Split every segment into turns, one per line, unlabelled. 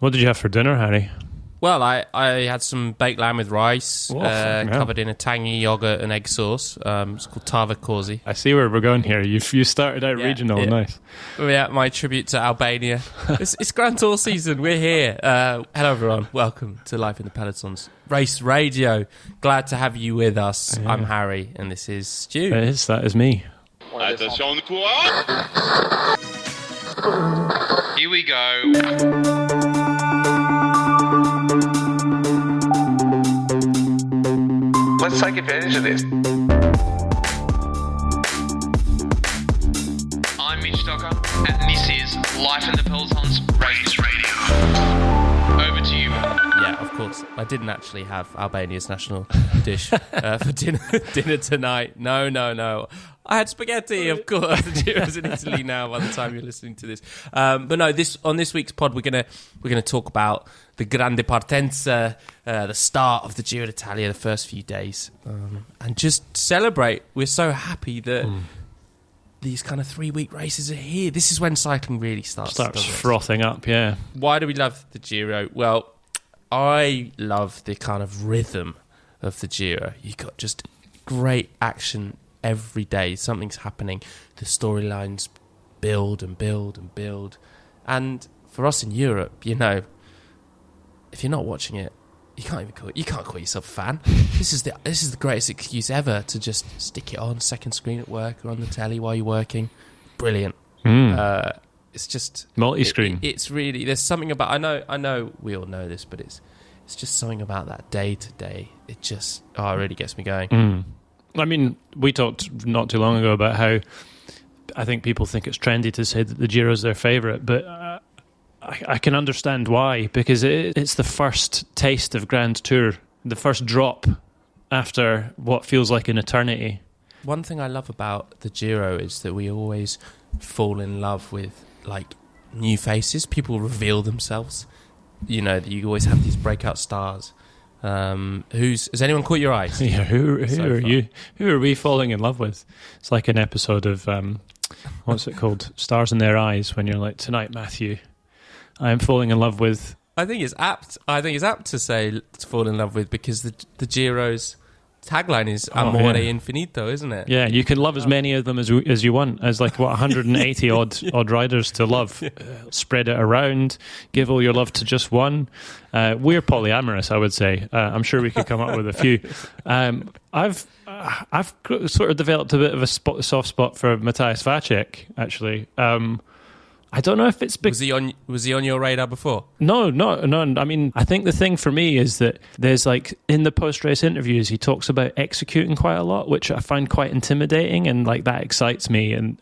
What did you have for dinner, Harry?
Well, I had some baked lamb with rice, covered in a tangy yogurt and egg sauce. It's called tava kozi.
I see where we're going here. You started out regional, nice.
Yeah, my tribute to Albania. It's Grand Tour season. We're here. Hello, everyone. Welcome to Life in the Pelotons Race Radio. Glad to have you with us. Yeah. I'm Harry, and this is Stu.
That is me.
Attention, courage! Here we go. Let's take advantage of this. I'm Mitch Docker, and this is Life in the Pelotons Race Radio. Over to you.
Yeah, of course. I didn't actually have Albania's national dish for dinner tonight. No. I had spaghetti, of course. The Giro's in Italy now by the time you're listening to this. But no, on this week's pod, we're gonna talk about the Grande Partenza, the start of the Giro d'Italia, the first few days, and just celebrate. We're so happy that these kind of 3-week races are here. This is when cycling really starts
frothing up, yeah.
Why do we love the Giro? Well, I love the kind of rhythm of the Giro. You've got just great action every day. Something's happening. The storylines build and build and build. And for us in Europe, if you're not watching it, you can't call yourself a fan. This is the greatest excuse ever to just stick it on second screen at work or on the telly while you're working. Brilliant. It's just
multi-screen.
It's really, there's something about, I know we all know this, but it's just something about that day to day. It just it really gets me going.
I mean, we talked not too long ago about how I think people think it's trendy to say that the Giro's their favourite, but I can understand why, because it's the first taste of Grand Tour, the first drop after what feels like an eternity.
One thing I love about the Giro is that we always fall in love with new faces. People reveal themselves. You always have these breakout stars. Has anyone caught your eyes?
Yeah, who are you? Who are we falling in love with? It's like an episode of what's it called? Stars in Their Eyes, when you're like, tonight, Matthew, I am falling in love with.
I think it's apt to say to fall in love with, because the Giro's tagline is Amore Infinito, isn't it?
Yeah, you can love as many of them as you want, as 180 odd riders to love. Spread it around, give all your love to just one. We're polyamorous, I would say. I'm sure we could come up with a few. I've sort of developed a bit of a soft spot for Matthias Vacek, actually. I don't know if it's
was he on your radar before?
No. I mean, I think the thing for me is that there's in the post-race interviews, he talks about executing quite a lot, which I find quite intimidating, and that excites me. And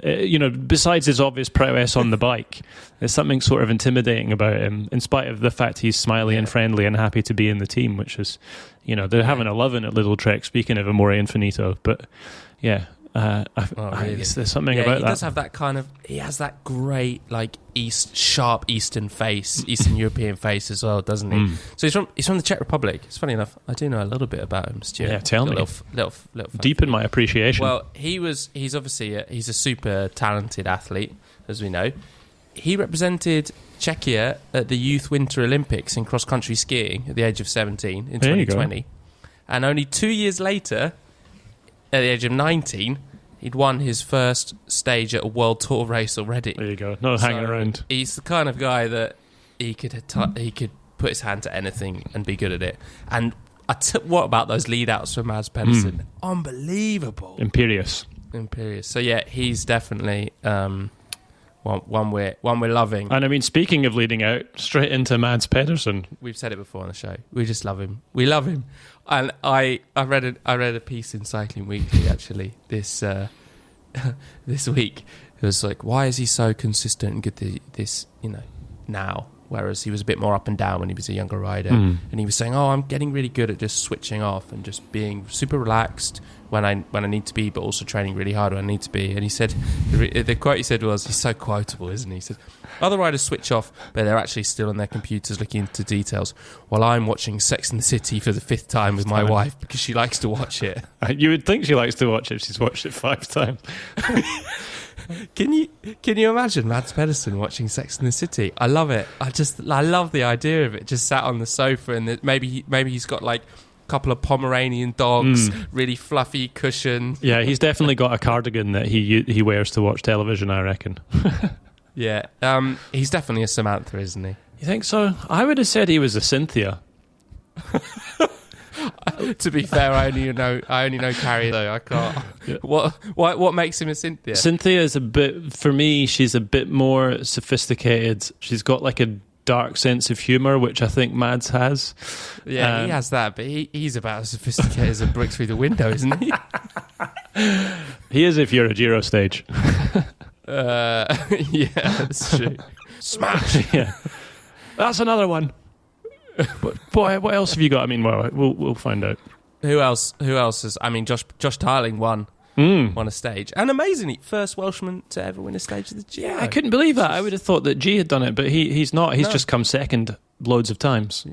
besides his obvious prowess on the bike, there's something sort of intimidating about him, in spite of the fact he's smiley and friendly and happy to be in the team, which is, they're having a loving at Little Trek. Speaking of Amore Infinito, but yeah.
Really?
There's something about that.
He does have that kind of. He has that great sharp Eastern face, Eastern European face as well, doesn't he? So he's from the Czech Republic. It's funny enough, I do know a little bit about him, Stuart.
Yeah, tell me.
Little
Deepen my appreciation.
Well, he's obviously he's a super talented athlete, as we know. He represented Czechia at the Youth Winter Olympics in cross country skiing at the age of 17 in 2020, and only 2 years later, at the age of 19, he'd won his first stage at a World Tour race already.
There you go. Not hanging around.
He's the kind of guy that he could put his hand to anything and be good at it. And what about those lead-outs from Mads Pedersen? Unbelievable.
Imperious.
So yeah, he's definitely one we're loving.
And I mean, speaking of leading out, straight into Mads Pedersen.
We've said it before on the show. We just love him. We love him. And I read a piece in Cycling Weekly actually this week. It was why is he so consistent and good now? Whereas he was a bit more up and down when he was a younger rider. And he was saying, I'm getting really good at just switching off and just being super relaxed when I need to be, but also training really hard when I need to be. And he said, the quote he said was, he's so quotable, isn't he? He said, other riders switch off, but they're actually still on their computers looking into details, while I'm watching Sex and the City for the 5th time with my wife because she likes to watch it.
You would think she likes to watch it if she's watched it 5 times.
Can you imagine Mads Pedersen watching Sex and the City? I love it. I love the idea of it. Just sat on the sofa, and maybe he's got like a couple of Pomeranian dogs, really fluffy cushion.
Yeah, he's definitely got a cardigan that he wears to watch television, I reckon.
Yeah, he's definitely a Samantha, isn't he?
You think so? I would have said he was a Cynthia.
To be fair, I only know Carrie though. I can't. Yeah. What makes him a Cynthia?
Cynthia is for me, she's a bit more sophisticated. She's got like a dark sense of humour, which I think Mads has.
Yeah, he has that, but he's about as sophisticated as a brick through the window, isn't he?
He is if you're a Giro stage.
Yeah, that's true. Smash.
Yeah, that's another one. But boy, what else have you got? I mean, well, we'll find out.
Who else has? I mean, Josh Tarling won a stage, and amazingly, first Welshman to ever win a stage of the Giro.
Yeah, I couldn't believe that. I would have thought that G had done it, but he's not. He's just come second loads of times.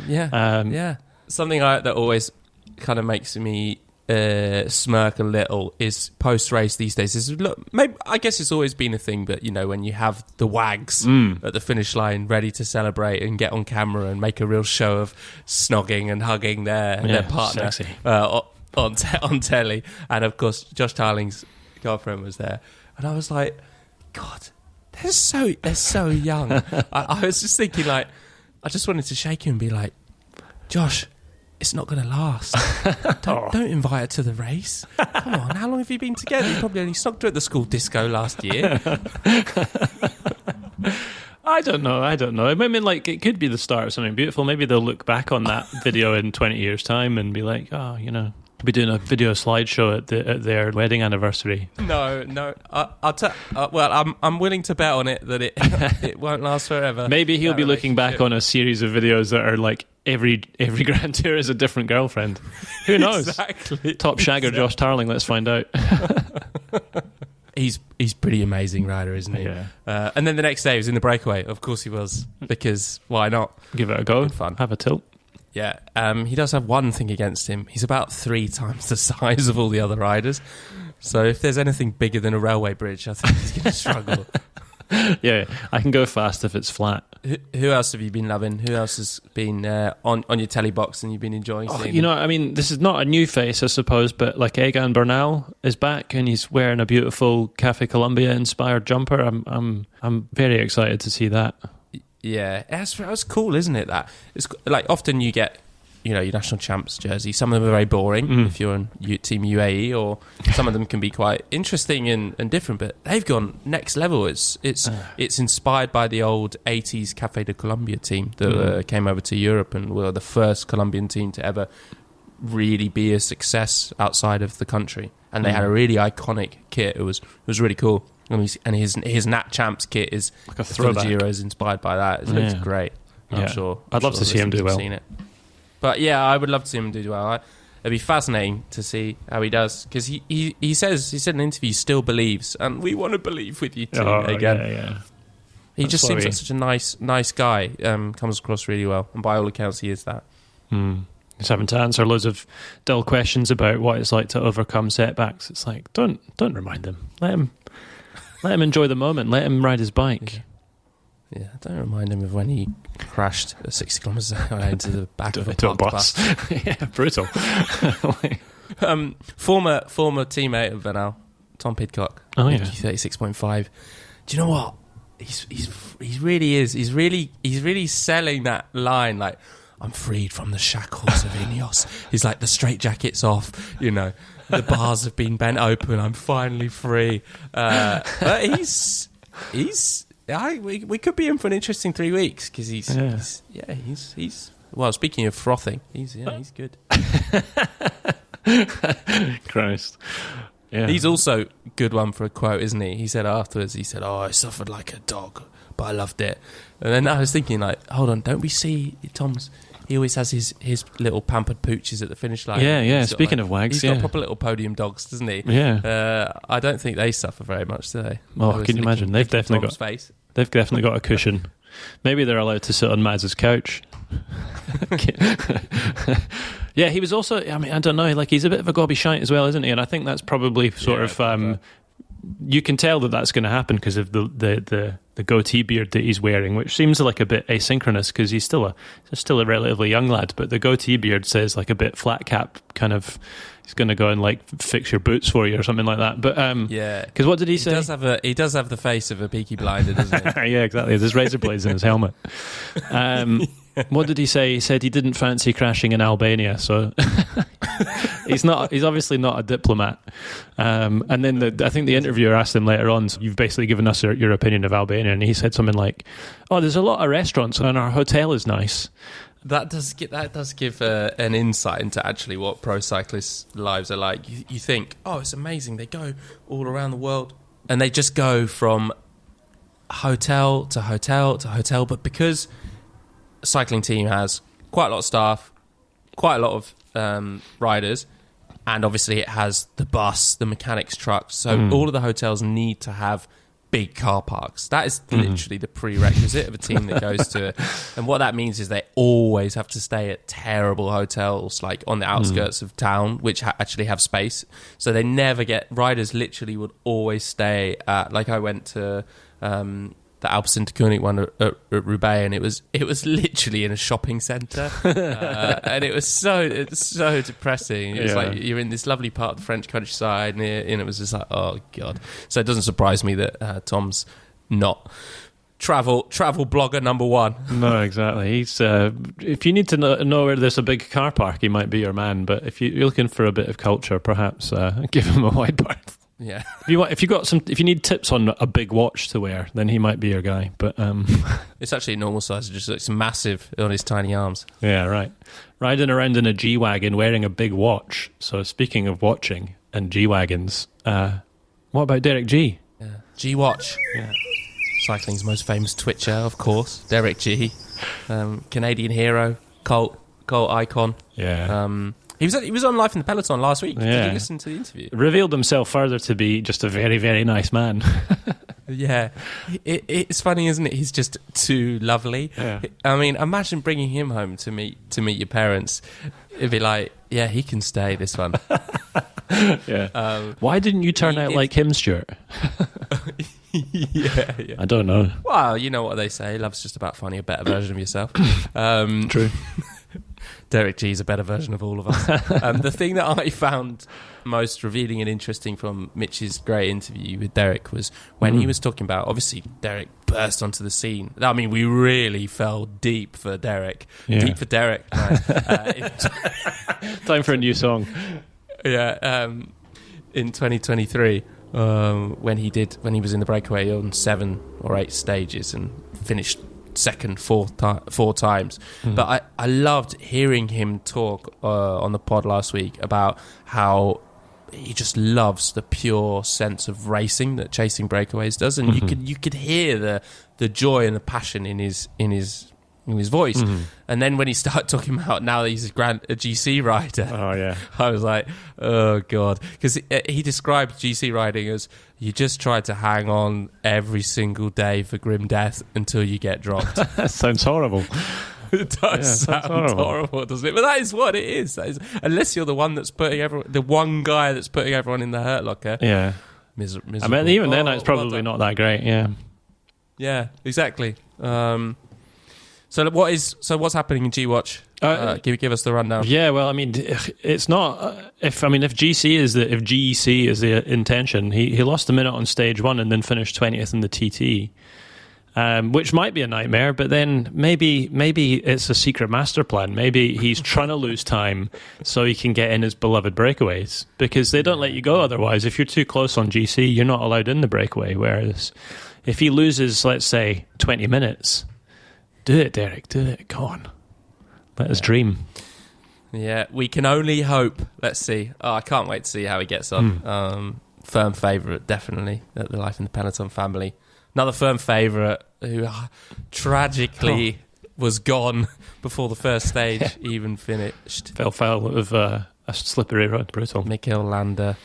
Yeah, yeah. Something that always kind of makes me smirk a little is post-race these days. Maybe, I guess it's always been a thing, but when you have the wags at the finish line ready to celebrate and get on camera and make a real show of snogging and hugging their partner on telly, and of course Josh Tarling's girlfriend was there, and I was like, God, they're so young. I was just thinking, like, I just wanted to shake him and be like, Josh, it's not going to last. Don't invite her to the race. Come on, how long have you been together? You probably only snogged her at the school disco last year.
I don't know. I mean, like, it could be the start of something beautiful. Maybe they'll look back on that video in 20 years' time and be like, oh, be doing a video slideshow at their wedding anniversary.
No. I'm willing to bet on it that it won't last forever.
Maybe he'll be looking back on a series of videos that are like every Grand Tour is a different girlfriend. Who knows?
Exactly.
Top shagger Josh Tarling. Let's find out.
He's pretty amazing rider, isn't he?
Yeah.
And then the next day he was in the breakaway. Of course he was, because why not?
Give it a go.
Good fun.
Have a tilt.
Yeah, he does have one thing against him. He's about 3 times the size of all the other riders. So if there's anything bigger than a railway bridge, I think he's going to struggle.
Yeah, I can go fast if it's flat.
Who else have you been loving? Who else has been on your telly box and you've been enjoying seeing?
I mean, this is not a new face, I suppose, but like Egan Bernal is back and he's wearing a beautiful Cafe Colombia inspired jumper. I'm very excited to see that.
Yeah, that's cool, isn't it? That it's like often you get, your national champs jersey. Some of them are very boring if you're on Team UAE, or some of them can be quite interesting and different. But they've gone next level. It's inspired by the old '80s Cafe de Colombia team that came over to Europe and were the first Colombian team to ever really be a success outside of the country. And they had a really iconic kit. It was really cool. And his Nat Champs kit is
like a throwback.
Giro is inspired by that. It looks great. I'm sure.
I'd love to see him do well.
Seen it. But yeah, I would love to see him do well. It'd be fascinating to see how he does, because he said in an interview he still believes, and we want to believe with you too again.
Yeah.
He just seems like such a nice guy. Comes across really well, and by all accounts, he is that.
He's having to answer loads of dull questions about what it's like to overcome setbacks. It's like, don't remind him. Let him enjoy the moment. Let him ride his bike.
Yeah, don't remind him of when he crashed at 60 kilometres an hour into the back of a bus.
Yeah, brutal.
Former teammate of Bernal, Tom Pidcock.
Oh yeah,
36.5. Do you know what? He really is. He's really selling that line, like, I'm freed from the shackles of Ineos. He's like, the straitjacket's off, the bars have been bent open, I'm finally free. But we could be in for an interesting 3 weeks, because he's well, speaking of frothing, he's good.
Christ. Yeah.
He's also good one for a quote, isn't he? He said afterwards, oh, I suffered like a dog, but I loved it. And then I was thinking, like, hold on, don't we see Tom's? He always has his little pampered pooches at the finish line.
Yeah. Speaking of wags,
he's got proper little podium dogs, doesn't he?
Yeah.
I don't think they suffer very much, do they?
Oh, can you imagine? They've definitely got a cushion. Maybe they're allowed to sit on Mads's couch. Yeah, he was also, I mean, I don't know, like, he's a bit of a gobby shite as well, isn't he? And I think that's probably sort of you can tell that that's going to happen because of the goatee beard that he's wearing, which seems like a bit asynchronous because he's still a relatively young lad, but the goatee beard says like a bit flat cap kind of. He's going to go and like fix your boots for you or something like that. But
yeah,
because what did he say?
He does have the face of a Peaky Blinder, doesn't he?
Yeah, exactly. There's razor blades in his helmet. What did he say? He said he didn't fancy crashing in Albania, so he's obviously not a diplomat. And then I think the interviewer asked him later on, so you've basically given us your opinion of Albania, and he said something like, "Oh, there's a lot of restaurants and our hotel is nice."
That does give an insight into actually what pro cyclists' lives are like. You think, oh, it's amazing. They go all around the world and they just go from hotel to hotel to hotel. But because a cycling team has quite a lot of staff, quite a lot of riders, and obviously it has the bus, the mechanics trucks. So all of the hotels need to have big car parks. That is literally the prerequisite of a team that goes to it. And what that means is they always have to stay at terrible hotels, like on the outskirts of town, which actually have space. So they never get... Riders literally would always stay at... Like I went to the Alpecin one at Roubaix, and it was literally in a shopping centre. And it's so depressing. It was like you're in this lovely part of the French countryside, and it was just like, oh god. So it doesn't surprise me that Tom's not travel blogger number one. No,
exactly. He's if you need to know where there's a big car park, he might be your man. But if you're looking for a bit of culture, perhaps give him a wide berth.
Yeah.
If you need tips on a big watch to wear, then he might be your guy. But
it's actually normal size. It just looks massive on his tiny arms.
Yeah, right. Riding around in a G-Wagon wearing a big watch. So speaking of watching and G-Wagons, what about Derek G?
Yeah. G-Watch. Yeah. Cycling's most famous Twitcher, of course. Derek G. Canadian hero, cult icon.
Yeah.
He was on Life in the Peloton last week.
Yeah.
Did you listen to the interview?
Revealed himself further to be just a very, very nice man.
Yeah. It's funny, isn't it? He's just too lovely.
Yeah.
I mean, imagine bringing him home to meet your parents. It'd be like, yeah, he can stay, this one.
Yeah. Why didn't you turn out like him, Stuart?
Yeah.
I don't know.
Well, you know what they say. Love's just about finding a better version of yourself.
True.
Derek G is a better version of all of us. The thing that I found most revealing and interesting from Mitch's great interview with Derek was when he was talking about, obviously, Derek burst onto the scene. I mean, we really fell deep for Derek.
Yeah.
Deep for Derek.
Time for a new song.
Yeah. In 2023, when he was in the breakaway on 7 or 8 stages and finished second, four times. But I loved hearing him talk on the pod last week about how he just loves the pure sense of racing that chasing breakaways does, and you could hear the joy and the passion in his voice. And then when he started talking about now that he's a GC rider,
oh yeah,
I was like, oh god, because he described GC riding as you just try to hang on every single day for grim death until you get dropped.
That sounds horrible.
It does sound horrible, doesn't it? But that is what it is. Unless you're the one that's the one guy that's putting everyone in the hurt locker.
Yeah,
miserable.
I mean, even then, it's probably not that great. Yeah,
yeah, exactly. So what's happening in G-Watch? Give us the rundown.
Yeah, well, I mean, it's not. If GEC is the intention, he lost a minute on stage 1 and then finished 20th in the TT, which might be a nightmare. But then maybe it's a secret master plan. Maybe he's trying to lose time so he can get in his beloved breakaways, because they don't let you go otherwise. If you're too close on GC, you're not allowed in the breakaway. Whereas if he loses, let's say, 20 minutes. Do it, Derek. Do it. Come on. Let us dream.
Yeah, we can only hope. Let's see. Oh, I can't wait to see how he gets on. Firm favourite, definitely, at the Life in the Peloton family. Another firm favourite who tragically was gone before the first stage even finished.
Fell foul of a slippery road. Brutal.
Mikel Landa.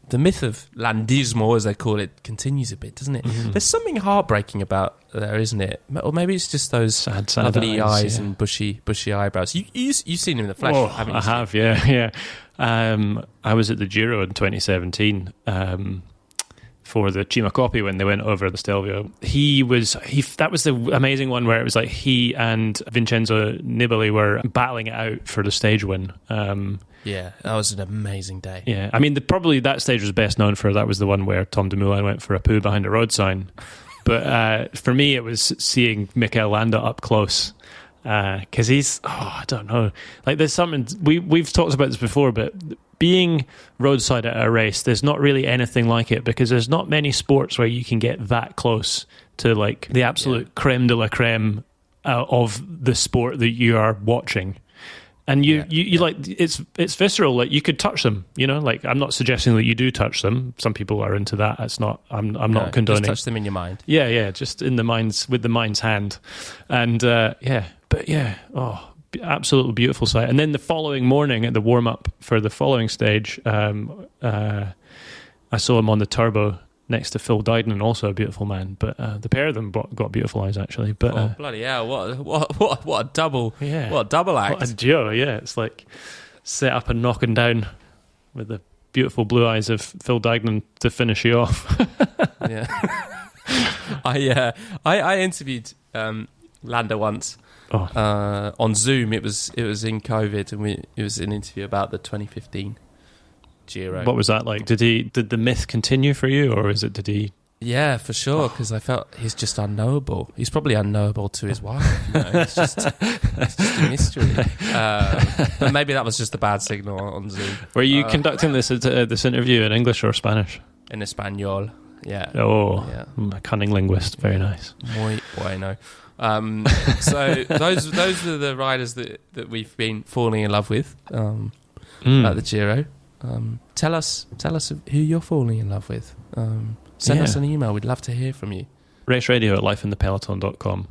The myth of Landismo, as they call it, continues a bit, doesn't it? There's something heartbreaking about there, isn't it? Or maybe it's just those
sad
lovely eyes and bushy eyebrows. You've seen him in the flesh, haven't you?
I have, yeah. I was at the Giro in 2017. for the Cima Coppi when they went over the Stelvio. That was the amazing one where it was like he and Vincenzo Nibali were battling it out for the stage win.
Yeah, that was an amazing day.
Yeah, I mean, probably that stage was best known for, that was the one where Tom Dumoulin went for a poo behind a road sign. But for me, it was seeing Mikel Landa up close. Because he's, I don't know. Like, there's something, we've talked about this before, but being roadside at a race, there's not really anything like it, because there's not many sports where you can get that close to, like, the absolute creme de la creme of the sport that you are watching. And you like, it's visceral. Like, you could touch them, you know. Like, I'm not suggesting that you do touch them. Some people are into that. It's not. I'm not condoning.
Just touch them in your mind.
Yeah, just in the mind's, with the mind's hand, and absolutely beautiful sight. And then the following morning at the warm up for the following stage, I saw him on the turbo next to Phil Diden, also a beautiful man. But the pair of them got beautiful eyes, actually. But
bloody hell! What a double!
Yeah,
what a double act!
What a duo! Yeah, it's like set up and knocking down with the beautiful blue eyes of Phil Diden to finish you off.
Yeah, I interviewed Landa once on Zoom. It was in COVID, and it was an interview about the 2015 Giro.
What was that like? Did the myth continue for you, or did he?
Yeah, for sure, because I felt he's just unknowable. He's probably unknowable to his wife. You know? It's just a mystery. But maybe that was just a bad signal on Zoom.
Were you conducting this interview in English or Spanish?
In Espanol, yeah.
Oh,
yeah.
A cunning linguist. Very nice.
Muy bueno. So those are the riders that we've been falling in love with at the Giro. Tell us who you're falling in love with. Send us an email. We'd love to hear from you.
raceradio@lifeinthepeloton.com.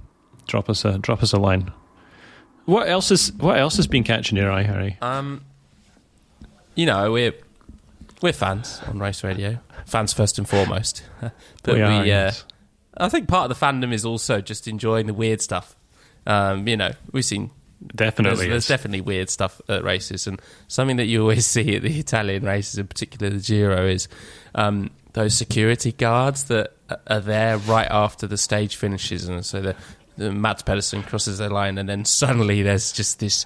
Drop us a line. What else has been catching your eye, Harry?
You know, we're fans on Race Radio. Fans first and foremost. But
yes.
I think part of the fandom is also just enjoying the weird stuff. You know, we've seen there's definitely weird stuff at races, and something that you always see at the Italian races, in particular the Giro, is those security guards that are there right after the stage finishes, and so the Mats Pedersen crosses the line, and then suddenly there's just this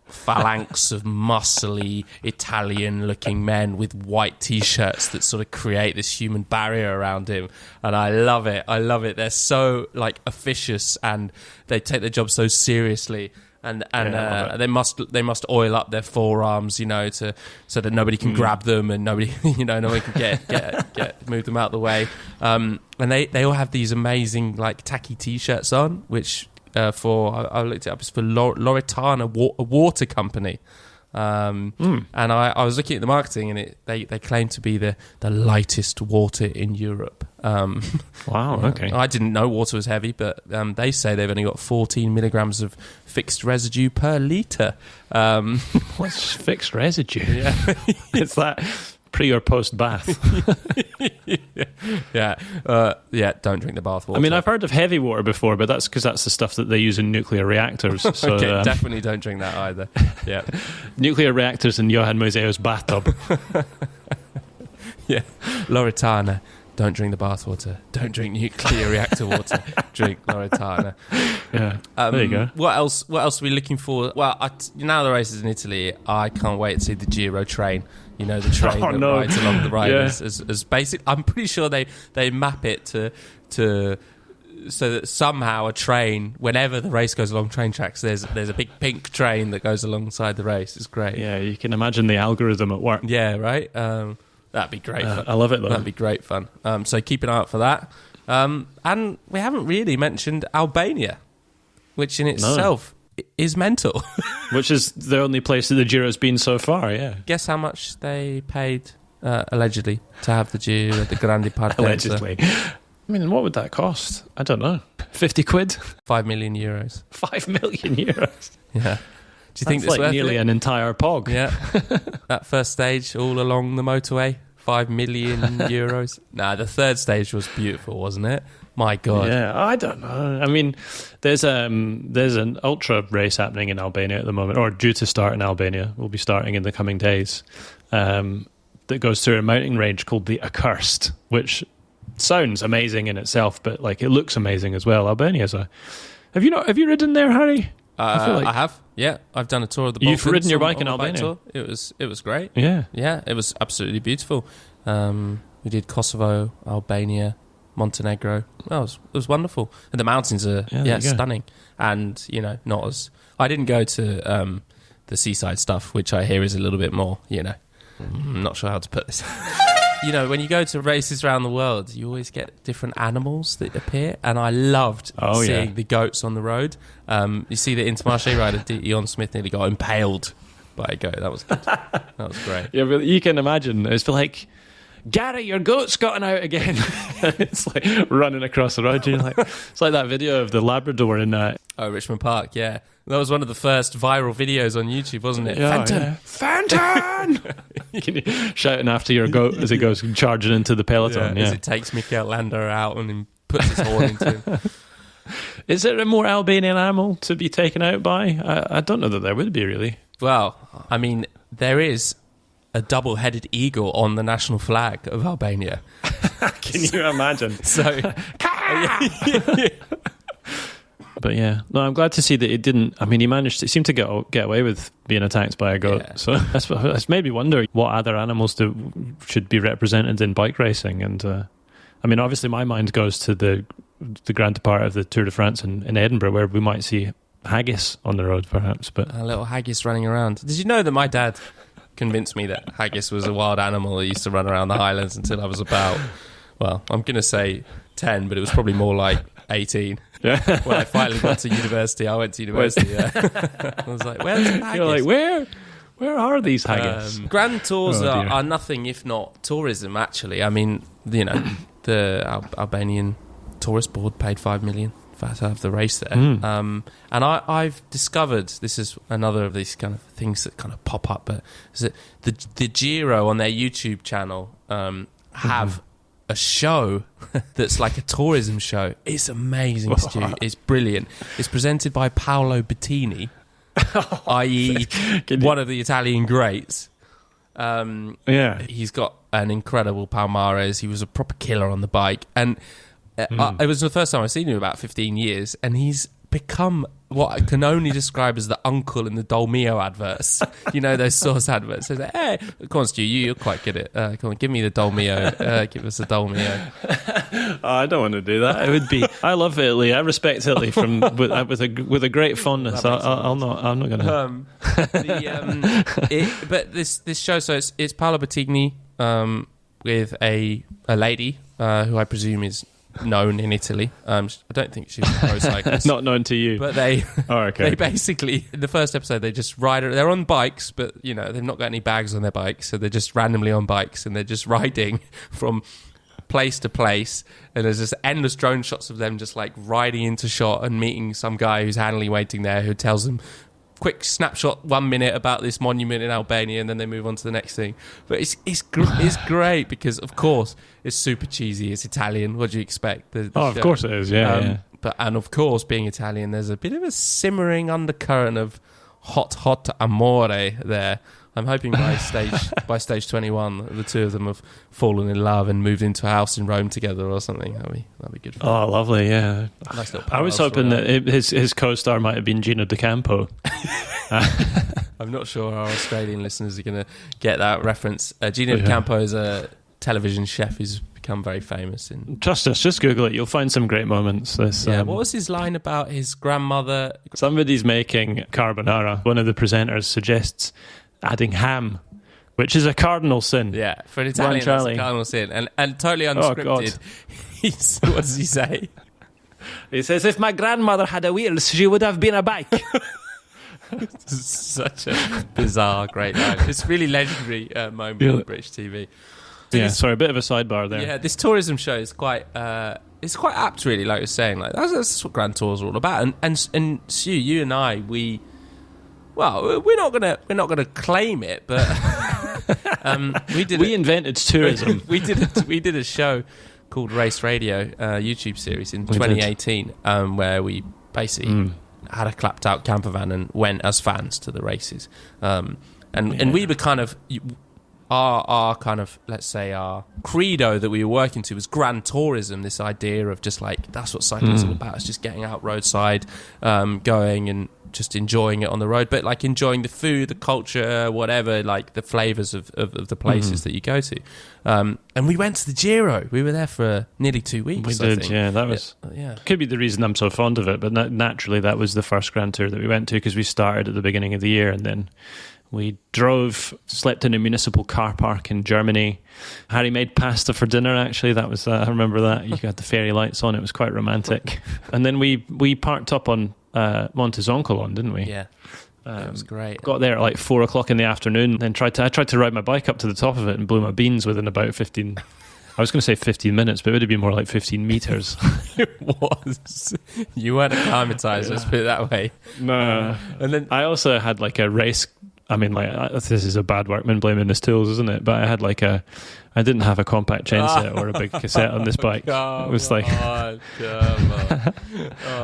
phalanx of muscly Italian-looking men with white T-shirts that sort of create this human barrier around him, and I love it. They're so like officious, and they take their job so seriously. And they must oil up their forearms, you know, so that nobody can grab them, and nobody can get move them out of the way. And they all have these amazing like tacky T-shirts on, which I looked it up. It's for Loredana Water Company. And I was looking at the marketing, and they claim to be the lightest water in Europe.
Wow, okay.
I didn't know water was heavy, but they say they've only got 14 milligrams of fixed residue per litre.
What's fixed residue?
Yeah.
It's that pre or post bath.
Yeah, don't drink the bath water.
I mean, I've heard of heavy water before, but that's because that's the stuff that they use in nuclear reactors. So
okay, definitely don't drink that either. Yeah,
nuclear reactors in Johan Museo's bathtub.
Yeah, Loredana. Don't drink the bath water. Don't drink nuclear reactor water. Drink Loredana.
Yeah, there you go.
What else are we looking for? Well, now the race is in Italy. I can't wait to see the Giro train. You know, the train rides along the riders as basic. I'm pretty sure they map it to so that somehow a train, whenever the race goes along train tracks, there's a big pink train that goes alongside the race. It's great.
Yeah, you can imagine the algorithm at work.
Yeah, right. That'd be great fun.
I love it, though.
That'd be great fun. So keep an eye out for that. And we haven't really mentioned Albania, which in itself is mental.
Which is the only place that the Giro's been so far, yeah.
Guess how much they paid, allegedly, to have the Giro, the Grandi Partenza?
Allegedly. I mean, what would that cost? I don't know. 50 quid?
5 million euros.
5 million euros?
Yeah. Do you think
that's
it's
like
worth
nearly an entire pog?
Yeah. That first stage all along the motorway, 5 million euros. Nah, the third stage was beautiful, wasn't it? My God.
Yeah, I don't know. I mean, there's an ultra race happening in Albania at the moment, or due to start in Albania. Will be starting in the coming days. That goes through a mountain range called the Accursed, which sounds amazing in itself, but like it looks amazing as well. Albania's a. Have you ridden there, Harry?
I have. Yeah, I've done a tour of the Balkans.
You've ridden your bike
on
in Albania.
Tour. It was great.
Yeah,
it was absolutely beautiful. We did Kosovo, Albania, Montenegro. Oh, it was wonderful. And the mountains are stunning. And not as I didn't go to the seaside stuff, which I hear is a little bit more. I'm not sure how to put this. When you go to races around the world, you always get different animals that appear, and I loved seeing the goats on the road. You see the Intermarché rider, Ion Smith, nearly got impaled by a goat. That was good. That was great.
Yeah, but you can imagine. It's like, Gary, your goat's gotten out again. It's like running across the road. You're like, it's like that video of the Labrador in
Richmond Park, yeah. That was one of the first viral videos on YouTube, wasn't it?
Yeah,
Fenton!
Yeah. Fenton! Shouting after your goat as it goes charging into the peloton.
As it takes Mikel Landa out and puts his horn into him.
Is there a more Albanian animal to be taken out by? I don't know that there would be, really.
Well, I mean, there is a double-headed eagle on the national flag of Albania.
Can you imagine?
So...
But yeah, no, I'm glad to see that it didn't. I mean, he seemed to get away with being attacked by a goat. Yeah. So that's made me wonder what other animals should be represented in bike racing. And I mean, obviously, my mind goes to the grand depart of the Tour de France in Edinburgh, where we might see haggis on the road, perhaps. But
a little haggis running around. Did you know that my dad convinced me that haggis was a wild animal that used to run around the Highlands until I was about, well, I'm going to say 10, but it was probably more like 18. Yeah. When I finally got to university, I went to university. I was like, where's the haggis?
You're like, where are these haggis?
Grand tours are nothing if not tourism, actually. I mean, the Albanian Tourist Board paid $5 million to have the race there. And I've discovered, this is another of these kind of things that kind of pop up, but is that the Giro on their YouTube channel have a show that's like a tourism show. It's amazing, Stu. It's brilliant. It's presented by Paolo Bettini, i.e. one of the Italian greats. He's got an incredible palmares. He was a proper killer on the bike. And it was the first time I've seen him in about 15 years, and he's become what I can only describe as the uncle in the Dolmio adverts. Those sauce adverts. So like, hey, come on, Stu, you're quite good at it. Come on, give me the Dolmio. Give us a Dolmio.
Oh, I don't want to do that. It would be. I love Italy. I respect Italy with a great fondness. I'm not going to.
But this show, so it's Paolo Bettini with a lady who I presume is known in Italy. I don't think she's a pro cyclist.
Not known to you.
But they basically, in the first episode, they just ride. They're on bikes, but they've not got any bags on their bikes, so they're just randomly on bikes, and they're just riding from place to place. And there's just endless drone shots of them just like riding into shot and meeting some guy who's handily waiting there, who tells them quick snapshot 1 minute about this monument in Albania, and then they move on to the next thing. But it's great because, of course, it's super cheesy. It's Italian. What do you expect?
Of course it is. Yeah.
And of course, being Italian, there's a bit of a simmering undercurrent of hot amore there. I'm hoping by stage 21, the two of them have fallen in love and moved into a house in Rome together or something. That'd be good. Fun.
Oh, lovely! Yeah,
nice little.
I was hoping that his co-star might have been Gino D'Acampo.
I'm not sure our Australian listeners are going to get that reference. Gino D'Acampo is a television chef who's become very famous.
Trust us, just Google it. You'll find some great moments.
What was his line about his grandmother?
Somebody's making carbonara. One of the presenters suggests adding ham, which is a cardinal sin.
Yeah, for an Italian, that's a cardinal sin. And totally unscripted. What does he say?
He says, if my grandmother had a wheels, she would have been a bike.
Such a bizarre, great line. It's really legendary moment on British TV.
Yeah, sorry, a bit of a sidebar there.
Yeah, this tourism show is quite it's quite apt, really, like you're saying. Like that's what Grand Tours are all about. And Stu, you and I, we're not gonna claim it, but
we invented tourism.
we did a show called Race Radio, YouTube series in 2018, where we basically had a clapped out camper van and went as fans to the races. And we were kind of, our kind of, let's say, our credo that we were working to was grand tourism. This idea of just like, that's what cycling's all about. It's just getting out roadside, going and just enjoying it on the road, but like enjoying the food, the culture, whatever, like the flavors of the places that you go to. And we went to the Giro. We were there for nearly 2 weeks.
We did, yeah. That was could be the reason I'm so fond of it, but naturally that was the first Grand Tour that we went to, because we started at the beginning of the year, and then we drove, slept in a municipal car park in Germany. Harry made pasta for dinner, actually. That was, I remember that. You had the fairy lights on. It was quite romantic. And then we parked up on Monte Zoncolon, didn't we?
Yeah. It was great.
Got there at like 4 o'clock in the afternoon, then I tried to ride my bike up to the top of it and blew my beans within about 15... I was going to say 15 minutes, but it would have been more like 15 meters.
It was. You weren't acclimatized, let's put it that way.
No.
And then
I also had like a race. I mean, like, this is a bad workman blaming his tools, isn't it? But I had like I didn't have a compact chainset or a big cassette on this bike. It was like,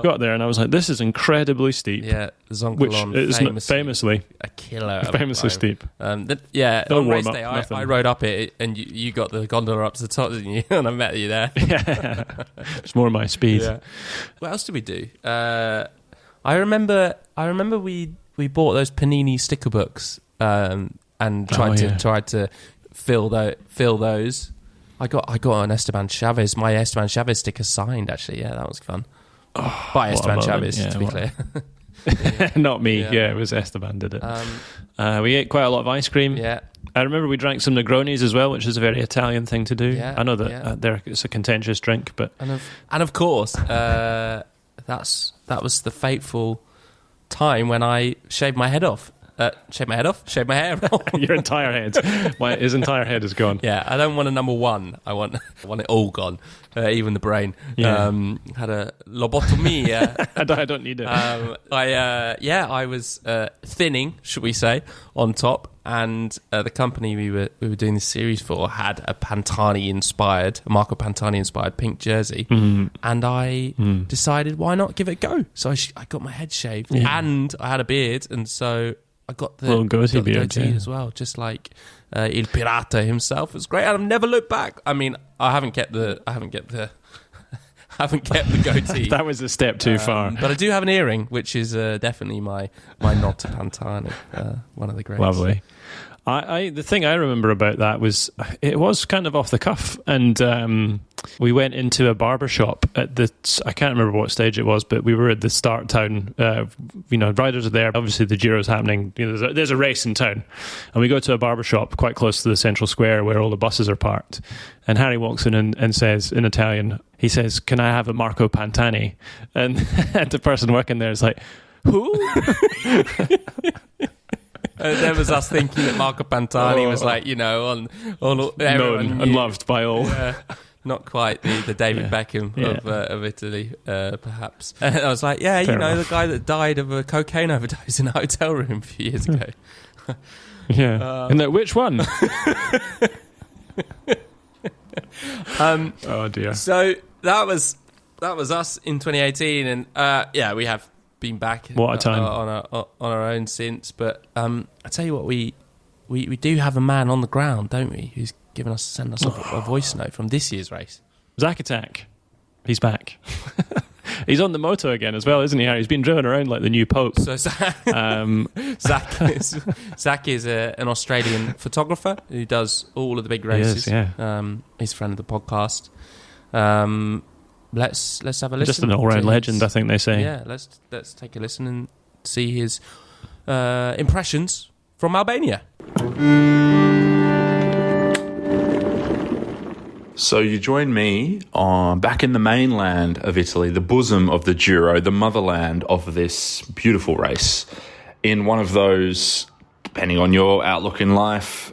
got there and I was like, this is incredibly steep.
Yeah, Zoncolon,
which is famously
a killer.
Famously steep.
On race day, I rode up it, and you got the gondola up to the top, didn't you? And I met you there.
Yeah, it's more my speed.
Yeah. What else did we do? I remember we bought those Panini sticker books and tried to fill those. I got an Esteban Chavez, my Esteban Chavez sticker signed, actually. Yeah, that was fun. By Esteban Chavez, to be clear.
Not me. Yeah, it was Esteban did it. We ate quite a lot of ice cream.
Yeah.
I remember we drank some Negronis as well, which is a very Italian thing to do.
Yeah,
I know that it's a contentious drink, but
and of course, that was the fateful time when I shaved my head off. Shave my hair off.
Your entire head. His entire head is gone.
Yeah, I don't want a number one. I want it all gone, even the brain.
Yeah.
Had a lobotomy.
I don't need it.
I was thinning, should we say, on top, and the company we were doing this series for had a Marco Pantani inspired pink jersey, and I decided, why not give it a go? So I got my head shaved, and I had a beard, and so I got the
little goatee beard
as well, just like Il Pirata himself. It was great, and I've never looked back. I mean, I haven't kept the goatee.
That was a step too far.
But I do have an earring, which is definitely my nod to Pantani, one of the greats.
Lovely. The thing I remember about that was it was kind of off the cuff, and we went into a barber shop at I can't remember what stage it was, but we were at the start town. Riders are there. Obviously, the Giro's happening. There's a race in town, and we go to a barber shop quite close to the central square where all the buses are parked. And Harry walks in and says in Italian, he says, "Can I have a Marco Pantani?" And the person working there is like, "Who?"
There was us thinking that Marco Pantani was like, on
known and loved by all.
Not quite the David Beckham of Italy, perhaps. And I was like, the guy that died of a cocaine overdose in a hotel room a few years ago.
Yeah. And which one? Oh dear.
So that was us in 2018, and we have been back
what a time.
On our own since, but I tell you what, we do have a man on the ground, don't we, who's sent us a voice note from this year's race.
Zach Attack, he's back. He's on the moto again as well, isn't he, Harry? He's been driven around like the new Pope.
So Zach is an Australian photographer who does all of the big races.
He is, yeah.
He's a friend of the podcast. Let's have a listen.
Just an all-round legend, I think they say.
Yeah, let's take a listen and see his impressions from Albania.
So you join me back in the mainland of Italy, the bosom of the Giro, the motherland of this beautiful race, in one of those, depending on your outlook in life,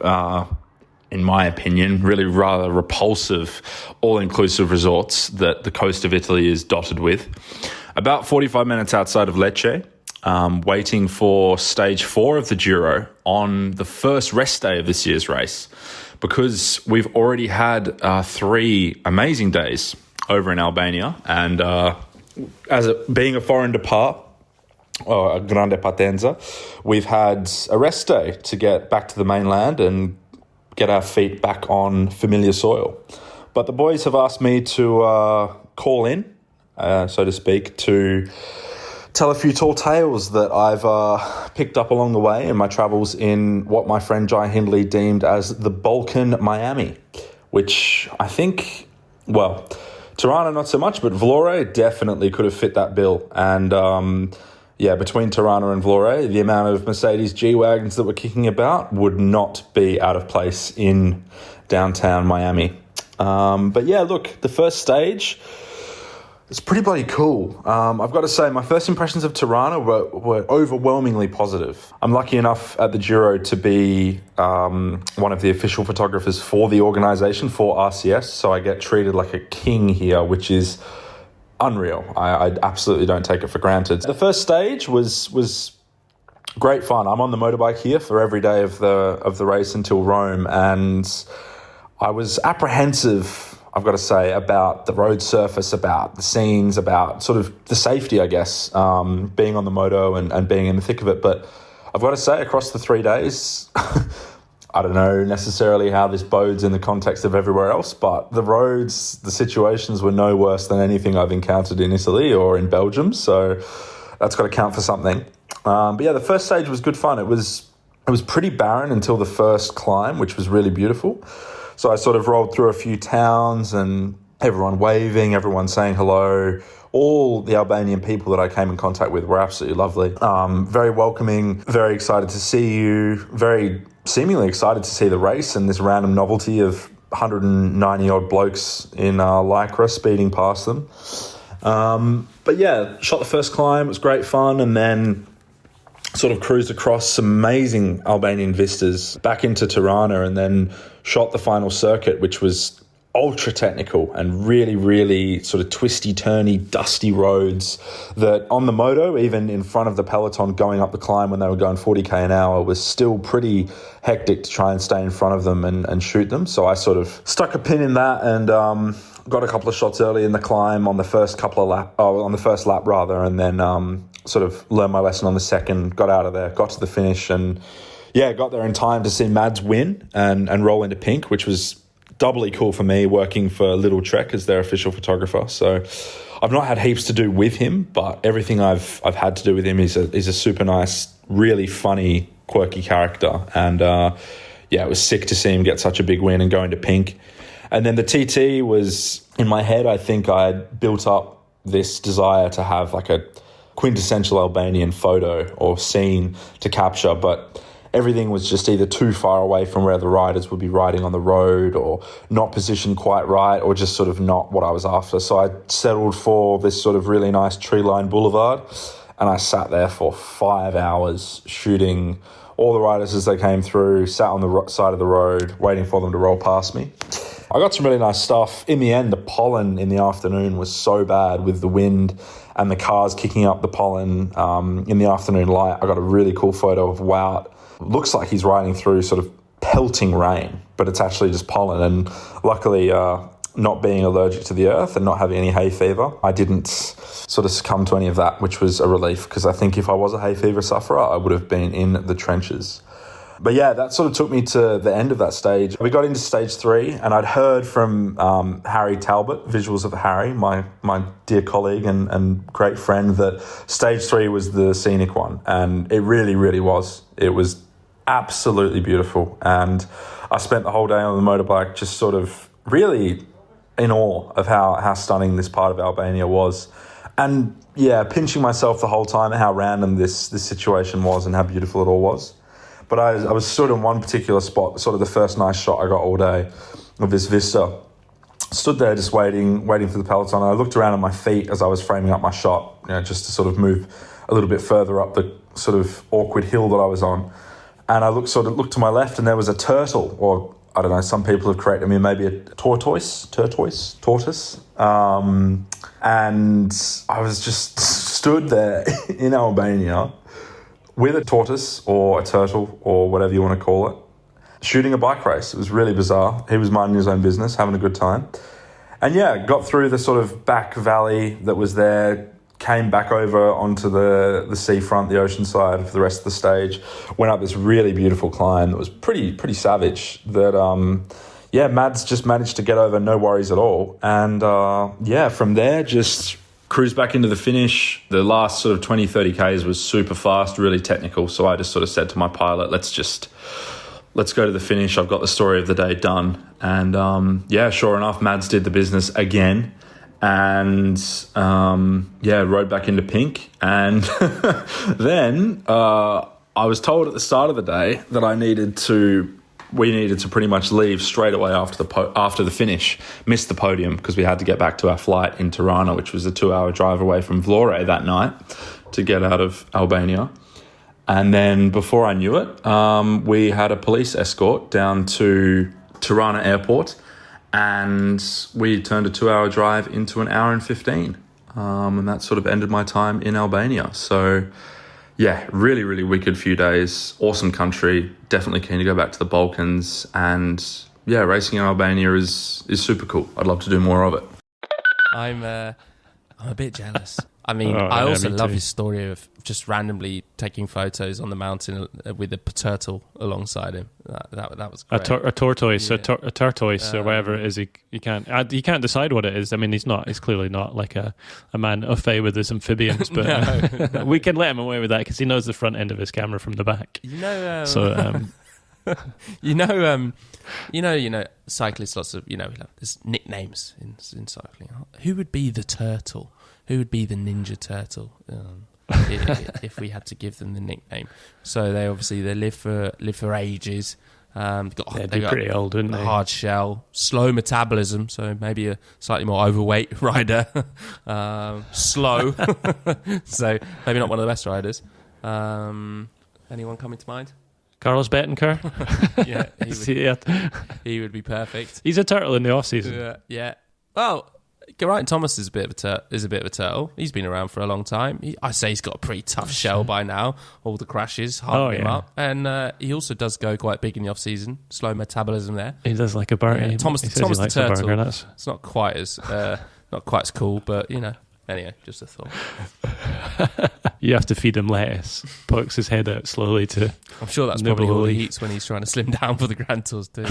in my opinion, really rather repulsive, all-inclusive resorts that the coast of Italy is dotted with. About 45 minutes outside of Lecce, waiting for stage 4 of the Giro on the first rest day of this year's race, because we've already had 3 amazing days over in Albania, and being a foreign depart, or a grande partenza, we've had a rest day to get back to the mainland and get our feet back on familiar soil. But the boys have asked me to call in, so to speak, to tell a few tall tales that I've picked up along the way in my travels in what my friend Jai Hindley deemed as the Balkan Miami, which I think, well, Tirana not so much, but Vlore definitely could have fit that bill. And between Tirana and Vlore, the amount of Mercedes G-Wagons that were kicking about would not be out of place in downtown Miami. But yeah, look, the first stage, it's pretty bloody cool. I've got to say, my first impressions of Tirana were overwhelmingly positive. I'm lucky enough at the Giro to be one of the official photographers for the organisation, for RCS, so I get treated like a king here, which is unreal. I absolutely don't take it for granted. The first stage was great fun. I'm on the motorbike here for every day of the race until Rome, and I was apprehensive, I've got to say, about the road surface, about the scenes, about sort of the safety, I guess, being on the moto and being in the thick of it. But I've got to say, across the 3 days, I don't know necessarily how this bodes in the context of everywhere else, but the roads, the situations were no worse than anything I've encountered in Italy or in Belgium. So that's got to count for something. But yeah, the first stage was good fun. It was pretty barren until the first climb, which was really beautiful. So I sort of rolled through a few towns and everyone waving, everyone saying hello. All the Albanian people that I came in contact with were absolutely lovely. Very welcoming, very excited to see you, very seemingly excited to see the race and this random novelty of 190-odd blokes in Lycra speeding past them. But yeah, shot the first climb, it was great fun, and then sort of cruised across some amazing Albanian vistas back into Tirana, and then shot the final circuit, which was ultra technical and really, really sort of twisty, turny, dusty roads that on the moto, even in front of the peloton going up the climb when they were going 40k an hour, was still pretty hectic to try and stay in front of them and shoot them. So I sort of stuck a pin in that and got a couple of shots early in the climb on the first lap rather, and then sort of learned my lesson on the second, got out of there, got to the finish, and yeah, got there in time to see Mads win and roll into pink, which was doubly cool for me, working for Little Trek as their official photographer. So I've not had heaps to do with him, but everything I've had to do with him is a super nice, really funny, quirky character. And it was sick to see him get such a big win and go into pink. And then the TT was, in my head, I think I had built up this desire to have like a quintessential Albanian photo or scene to capture, but everything was just either too far away from where the riders would be riding on the road, or not positioned quite right, or just sort of not what I was after. So I settled for this sort of really nice tree-lined boulevard, and I sat there for 5 hours shooting all the riders as they came through, sat on the side of the road, waiting for them to roll past me. I got some really nice stuff. In the end, the pollen in the afternoon was so bad with the wind and the cars kicking up the pollen in the afternoon light. I got a really cool photo of Wout. Looks like he's riding through sort of pelting rain, but it's actually just pollen. And luckily, not being allergic to the earth and not having any hay fever, I didn't sort of succumb to any of that, which was a relief, because I think if I was a hay fever sufferer, I would have been in the trenches. But yeah, that sort of took me to the end of that stage. We got into stage 3, and I'd heard from Harry Talbot, Visuals of Harry, my dear colleague and great friend, that stage 3 was the scenic one. And it really, really was. It was absolutely beautiful. And I spent the whole day on the motorbike just sort of really in awe of how stunning this part of Albania was. And yeah, pinching myself the whole time how random this situation was and how beautiful it all was. But I was stood in one particular spot, sort of the first nice shot I got all day of this vista. Stood there just waiting for the peloton. And I looked around at my feet as I was framing up my shot, just to sort of move a little bit further up the sort of awkward hill that I was on. And I looked to my left, and there was a turtle, or I don't know, some people have corrected me, maybe a tortoise. And I was just stood there in Albania with a tortoise or a turtle or whatever you want to call it, shooting a bike race. It was really bizarre. He was minding his own business, having a good time. And yeah, got through the sort of back valley that was there, came back over onto the seafront, the ocean side for the rest of the stage. Went up this really beautiful climb that was pretty savage. That Mads just managed to get over, no worries at all. And from there just cruised back into the finish. The last sort of 20, 30 Ks was super fast, really technical. So I just sort of said to my pilot, let's go to the finish. I've got the story of the day done. And sure enough, Mads did the business again. And rode back into pink. And then I was told at the start of the day that we needed to pretty much leave straight away after the finish. Missed the podium because we had to get back to our flight in Tirana, which was a 2-hour drive away from Vlore that night to get out of Albania. And then before I knew it, we had a police escort down to Tirana airport, and we turned a 2-hour drive into an hour and 15. And that sort of ended my time in Albania. So yeah, really, really wicked few days. Awesome country. Definitely keen to go back to the Balkans. And yeah, racing in Albania is super cool. I'd love to do more of it.
I'm a bit jealous. I mean, I also love his story of just randomly taking photos on the mountain with a turtle alongside him. That was great.
A tortoise, a tortoise, or whatever it is. You can't decide what it is. I mean, he's clearly not like a man au fait with his amphibians, but
No.
we can let him away with that because he knows the front end of his camera from the back.
Cyclists, lots of there's nicknames in cycling. Who would be the turtle? Who would be the Ninja Turtle? If we had to give them the nickname. So they live for ages.
They'd be pretty old, wouldn't they?
Hard shell, slow metabolism, so maybe a slightly more overweight rider. Slow, so maybe not one of the best riders. Anyone coming to mind?
Carlos Betancourt?
Yeah, he would be perfect.
He's a turtle in the off season.
Yeah. Well, Geraint Thomas is a bit of a turtle. He's been around for a long time. I say he's got a pretty tough shell by now. All the crashes harden him up, and he also does go quite big in the off season. Slow metabolism there.
He does like a burger.
Yeah. Thomas the turtle. It's not quite as cool, but Anyway, just a thought.
You have to feed him lettuce. Pokes his head out slowly to.
I'm sure that's probably all he eats when he's trying to slim down for the Grand Tours too.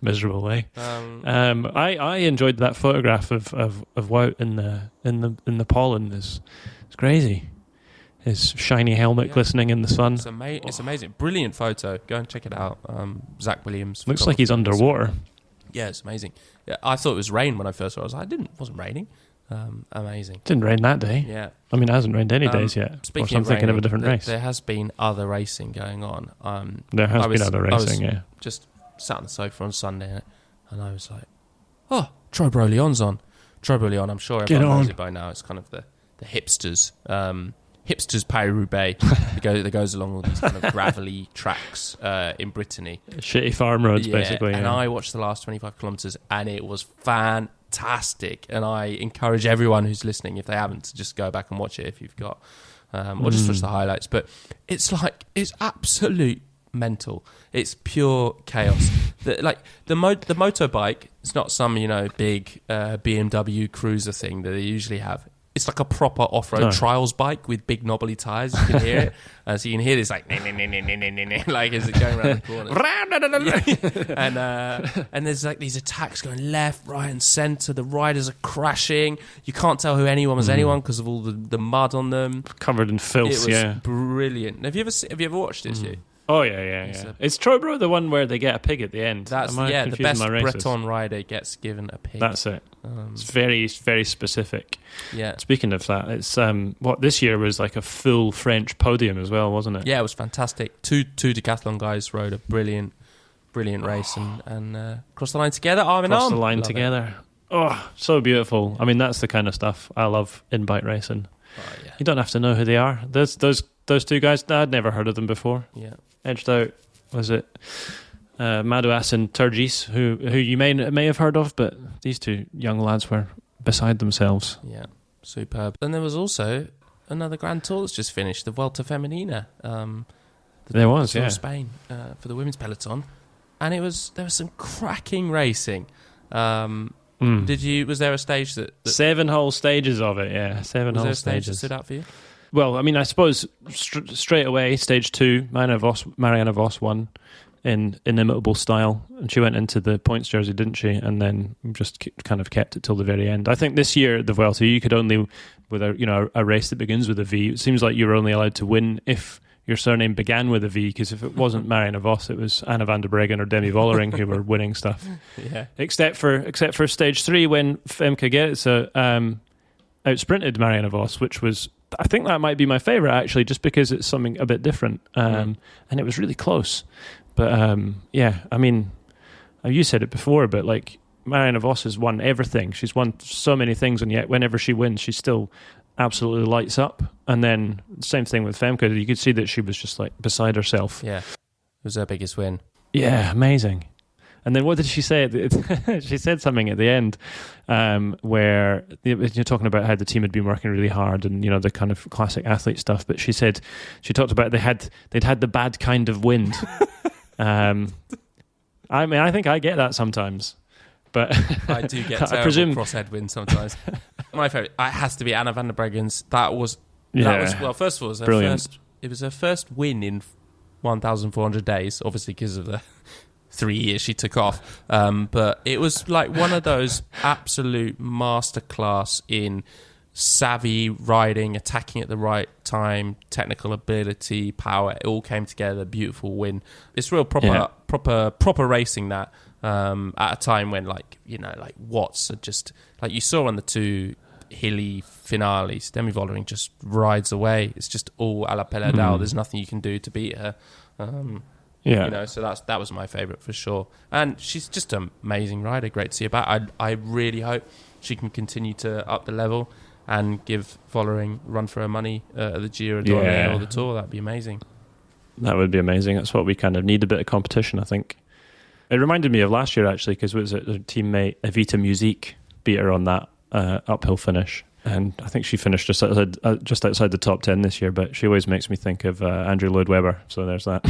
Miserable way. I enjoyed that photograph of Wout in the pollen. It's crazy. His shiny helmet glistening in the sun.
It's amazing. Brilliant photo. Go and check it out. Zach Williams.
Looks like he's underwater.
Yeah, it's amazing. Yeah, I thought it was rain when I first saw it. I was like, it wasn't raining. Amazing.
Didn't rain that day.
Yeah.
I mean, it hasn't rained any days yet.
Speaking
I'm thinking of a different race.
There has been other racing going on.
There has been other racing, yeah.
Just sat on the sofa on Sunday and I was like, oh, Troy Broglion's on. Troy Broglion, I'm sure everyone knows it by now. It's kind of the hipsters. Hipsters Paris-Roubaix that goes along all these kind of gravelly tracks in Brittany.
Shitty farm roads, basically.
And I watched the last 25 kilometres and it was fantastic. And I encourage everyone who's listening, if they haven't, to just go back and watch it if you've got, or just watch the highlights. But it's absolute mental. It's pure chaos. The motorbike, it's not some big BMW cruiser thing that they usually have. It's like a proper off-road trials bike with big knobbly tyres. You can hear it. So you can hear this like like as it going around the corner. And there's like these attacks going left, right and centre. The riders are crashing. You can't tell who anyone was anyone because of all the mud on them.
Covered in filth,
it was brilliant. Have you ever watched this, you?
Oh, yeah. It's Trobro, the one where they get a pig at the end.
That's the best Breton rider gets given a pig.
That's it. It's very, very specific.
Yeah.
Speaking of that, it's this year was like a full French podium as well, wasn't it?
Yeah, it was fantastic. Two decathlon guys rode a brilliant race and crossed the line together, arm in arm.
Crossed the line together. Oh, so beautiful. I mean, that's the kind of stuff I love in bike racing. Oh, yeah. You don't have to know who they are. Those two guys, I'd never heard of them before.
Yeah.
Edged out, was it Madouas and Turgis, who you may have heard of, but these two young lads were beside themselves.
Yeah, superb. And there was also another Grand Tour that's just finished, the Vuelta Femenina.
There was, yeah.
Spain for the women's peloton. And there was some cracking racing. Was there a stage that
7 whole stages of it? Yeah, 7 whole
was there a stage that
stages.
stood out for you?
Well, I mean, I suppose straight away, stage 2, Marianne Vos won in inimitable style, and she went into the points jersey, didn't she? And then just kind of kept it till the very end. I think this year at the Vuelta, you could only, with a race that begins with a V, it seems like you were only allowed to win if your surname began with a V, because if it wasn't Marianne Vos, it was Anna van der Breggen or Demi Vollering who were winning stuff.
Yeah.
Except for stage 3, when Femke Gerritsen outsprinted Marianne Vos, which was, I think that might be my favourite actually, just because it's something a bit different, and it was really close. But yeah, I mean, you said it before, but like Marianne Vos has won everything. She's won so many things, and yet whenever she wins, she still absolutely lights up. And then same thing with Femke. You could see that she was just like beside herself.
Yeah, it was her biggest win.
Yeah, amazing. And then what did she say? She said something at the end where you're talking about how the team had been working really hard and, the kind of classic athlete stuff. But she talked about they'd had the bad kind of wind. I mean, I think I get that sometimes. But
I do get terrible cross-head wind sometimes. My favourite, it has to be Anna van der Breggen's. That was well, first of all, it was her first win in 1,400 days, obviously because of the 3 years she took off. But it was like one of those absolute masterclass in savvy riding, attacking at the right time, technical ability, power. It all came together. Beautiful win. It's real proper racing that. At a time when like Watts are just like you saw on the 2 hilly finales, Demi Vollering just rides away. It's just all a la Peladal. There's nothing you can do to beat her. So that was my favourite for sure. And she's just an amazing rider. Great to see her back. I really hope she can continue to up the level and give Vollering a run for her money at the Giro or the Tour. That'd be amazing. That would be amazing. That's what we kind of need, a bit of competition, I think. It reminded me of last year, actually, because her teammate Evita Musique beat her on that uphill finish. And I think she finished just outside the top 10 this year, but she always makes me think of Andrew Lloyd Webber. So there's that.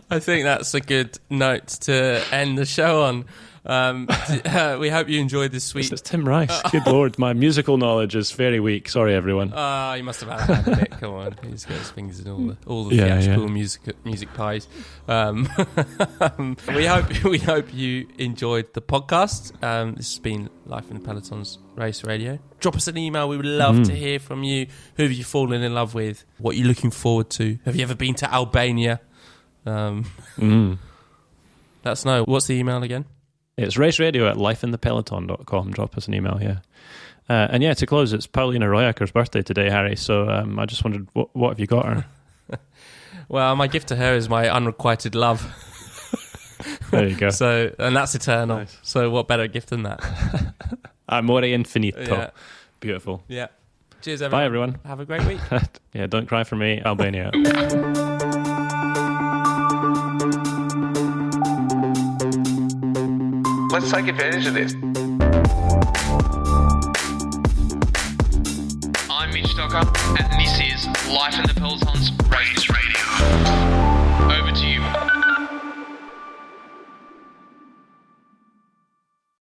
I think that's a good note to end the show on. We hope you enjoyed this week. It's Tim Rice. Good Lord, my musical knowledge is very weak. Sorry, everyone. You must have had a hand in it. Come on, he's got his fingers in all the theatrical music pies. We hope you enjoyed the podcast. This has been Life in the Peloton's Race Radio. Drop us an email. We would love to hear from you. Who have you fallen in love with? What are you looking forward to? Have you ever been to Albania? Let us know. What's the email again? It's raceradio@lifeinthepeloton.com. Drop us an email, and to close, it's Paulina Royaker's birthday today, Harry, so I just wondered, what have you got her? Well, my gift to her is my unrequited love. There you go. And that's eternal. Nice. So what better gift than that? Amore infinito. Yeah. Beautiful. Yeah. Cheers, everyone. Bye, everyone. Have a great week. Don't cry for me, Albania. Let's take advantage of this. I'm Mitch Docker, and this is Life in the Pelotons Race Radio.